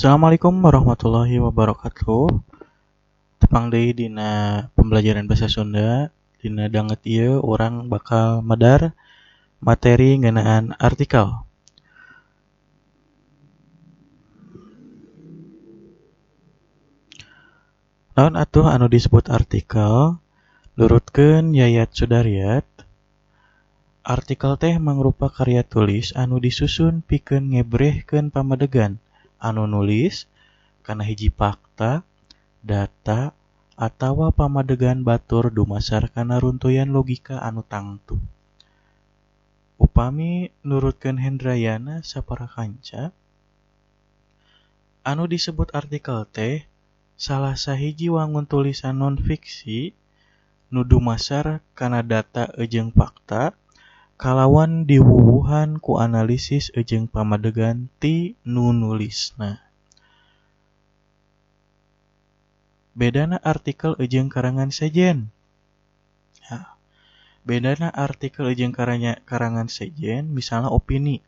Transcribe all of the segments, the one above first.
Assalamualaikum warahmatullahi wabarakatuh. Tepang deui dina pembelajaran bahasa Sunda. Dina danget ieu urang bakal medar materi ngeunaan artikel. Naon atuh anu disebut artikel? Nurutkeun Yayat Sudaryat, artikel teh mangrupa karya tulis anu disusun pikeun ngebrehkeun pamadegan anu nulis kana hiji fakta, data, atawa pamadegan batur dumasar kana runtuyan logika anu tangtu. Upami nurutkeun Hendrayana saparakanca, anu disebut artikel teh salah sahiji wangun tulisan non-fiksi nu dumasar kana data jeung fakta kalawan diwuwuhan ku analisis jeung pamadegan ti nu nulisna. Bedana artikel jeung karangan sejen. Bedana artikel jeung karangan sejen misalnya opini,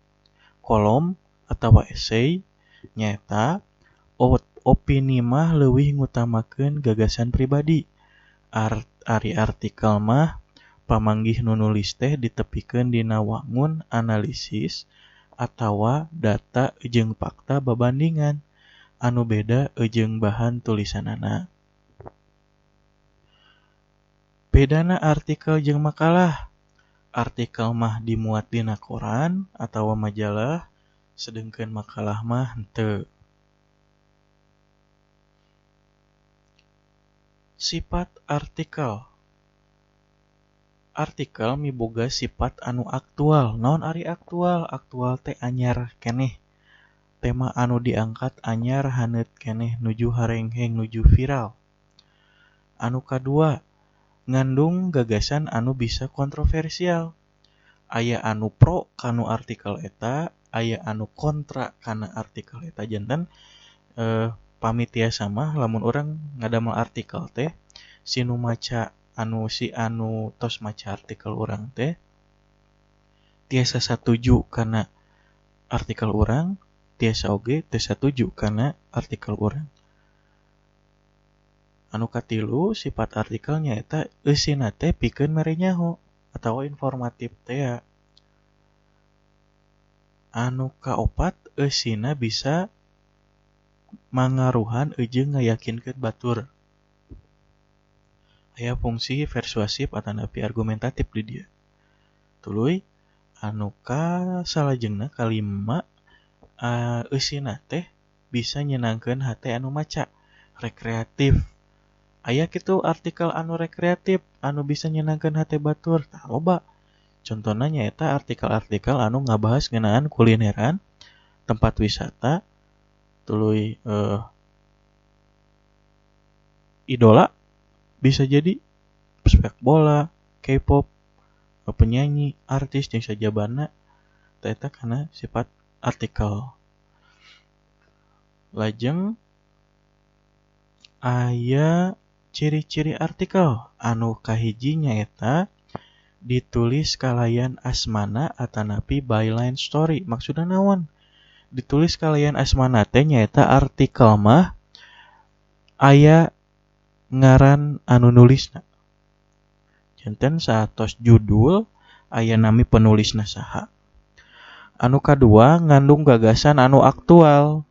kolom atawa esei nyaeta opini mah leuwih ngutamakeun gagasan pribadi. Ari artikel mah pamanggih nu nulis teh ditepikeun dina wangun analisis atawa data jeung fakta babandingan anu beda jeung bahan tulisanana. Bedana artikel jeung makalah. Artikel mah dimuat dina koran atawa majalah, sedengkeun makalah mah henteu. Sifat artikel. Artikel miboga sifat anu aktual. Naon ari aktual? Aktual teh anyar keneh. Tema anu diangkat anyar haneut keneh nuju harengheng nuju viral. Anu kadua, ngandung gagasan anu bisa kontroversial. Aya anu pro kanu artikel eta, aya anu kontra kana artikel eta. Janten pami tiasa mah lamun urang ngadamel artikel teh si anu tos maca artikel urang teh tiasa satuju kana artikel urang, tiasa oge teu satuju kana artikel urang. Anu katilu, sifat artikel nyaeta eusina teh pikeun mere nyaho atawa informatif teh. Anu kaopat, eusina bisa mangaruhan jeung ngayakinkeun batur. Aya fungsi persuasif atanapi argumentatif di dieu. Tuluy, anu kasalajengna kalima, eusina teh bisa nyenangkeun hate anu maca, rekreatif. Aya kitu artikel anu rekreatif anu bisa nyenangkeun hate batur, tah loba. Contona nyaeta artikel-artikel anu ngabahas ngeunaan kulineran, tempat wisata, tuluy idola bisa jadi sepak bola, K-pop, penyanyi, artis jeung sajabana eta kana sifat artikel. Lajeng aya ciri-ciri artikel anu kahiji nyaeta ditulis kalayan asmana atanapi byline story. Maksudna naon? Ditulis kalayan asmana teh nyaeta artikel mah aya ngaran anu nulisna. Janten satos judul aya nami penulisna saha. Anu kadua ngandung gagasan anu aktual.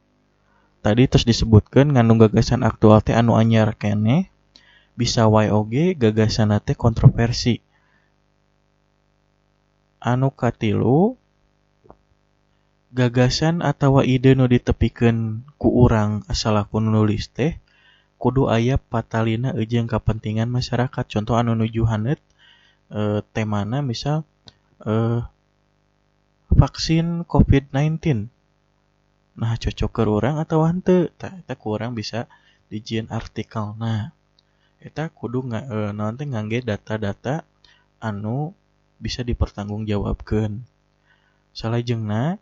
Tadi tos disebutkeun ngandung gagasan aktual teh anu anyar keneh, bisa wae oge gagasanna teh kontroversi. Anu katilu, gagasan atawa ide nu ditepikeun ku urang asalaku nulis teh kudu aya patalina jeung kapentingan masyarakat. Contoh anu nuju haneut temana misal vaksin COVID-19. Nah, cocok keur urang atawa henteu? Tah eta ku urang bisa dijieun artikelna. Eta kudu naon teh ngangge data-data anu bisa dipertanggungjawabkeun. Salajengna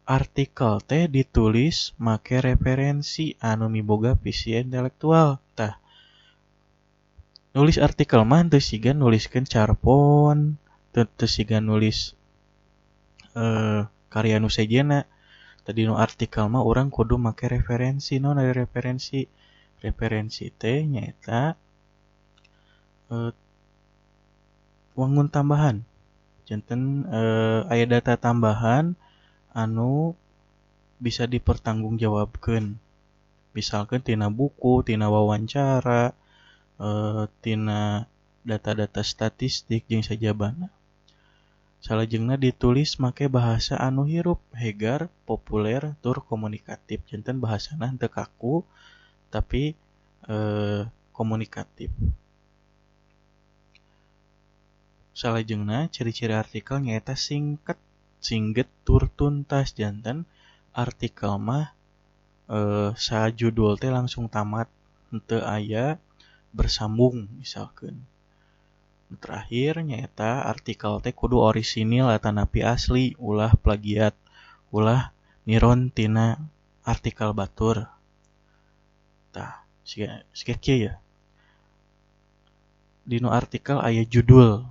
artikel teh ditulis make referensi anu miboga visi intelektual. Tah, nulis artikel mah teu siga nuliskeun carpon, teu siga nulis karya nu sejena. Tadi nu artikel mah orang kudu make referensi. No dari referensi teh nyaeta wangun tambahan. Janten aya data tambahan anu bisa dipertanggungjawabkeun. Misalkan tina buku, tina wawancara, tina data-data statistik jeung sajabana. Salajengna ditulis make bahasa anu hirup, hegar, populer, tur komunikatif. Janten bahasana henteu kaku tapi komunikatif. Salajengna ciri-ciri artikel nyaeta singkat, singget, tur tuntas. Janten artikel mah sajudul teh langsung tamat, henteu aya bersambung misalkan. Terakhir nyaeta artikel teh kudu orisinil atanapi asli, ulah plagiat, ulah niron tina artikel batur. Tah, siga kieu ya. Dinu artikel aya judul.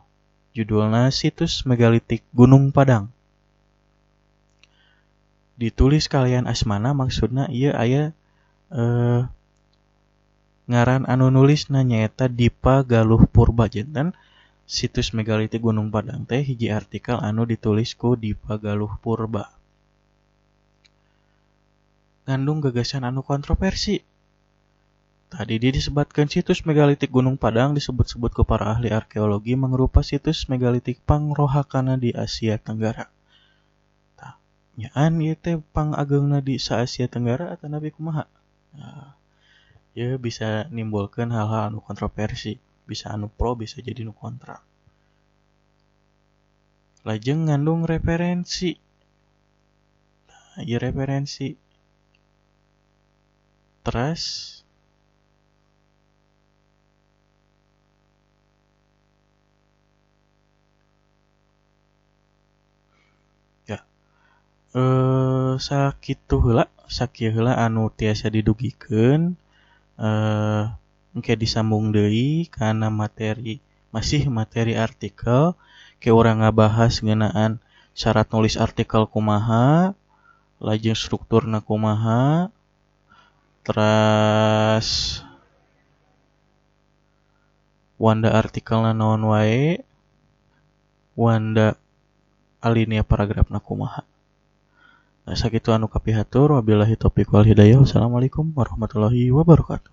Judulna situs megalitik Gunung Padang. Ditulis kalian asmana maksudna ieu aya ngaran anu nulisna nyaeta Dipa Galuh Purba. Janten situs megalitik Gunung Padang teh hiji artikel anu ditulis ku Dipa Galuh Purba. Ngandung gagasan anu kontroversi. Tadi disebutkan situs megalitik Gunung Padang disebut-sebut ku para ahli arkeologi mangrupa situs megalitik pangrohakana di Asia Tenggara. Tah, nyaan ieu teh pangageungna di sa-Asia Tenggara atanapi kumaha? Ya bisa nimbulkeun hal-hal anu kontroversi, bisa anu pro, bisa jadi anu kontra. Lajeng ngandung referensi. Nah, ieu referensi. Teras sakitu heula anu tiasa didugikeun engke disambung deui kana masih materi artikel ke urang ngabahas ngeunaan syarat nulis artikel kumaha, lajeng strukturna kumaha, teras wanda artikelna naon wae, wanda alinea paragrafna kumaha. Nah, sakitu anu kapihatur, wabillahi taufiq wal hidayah. Wassalamualaikum warahmatullahi wabarakatuh.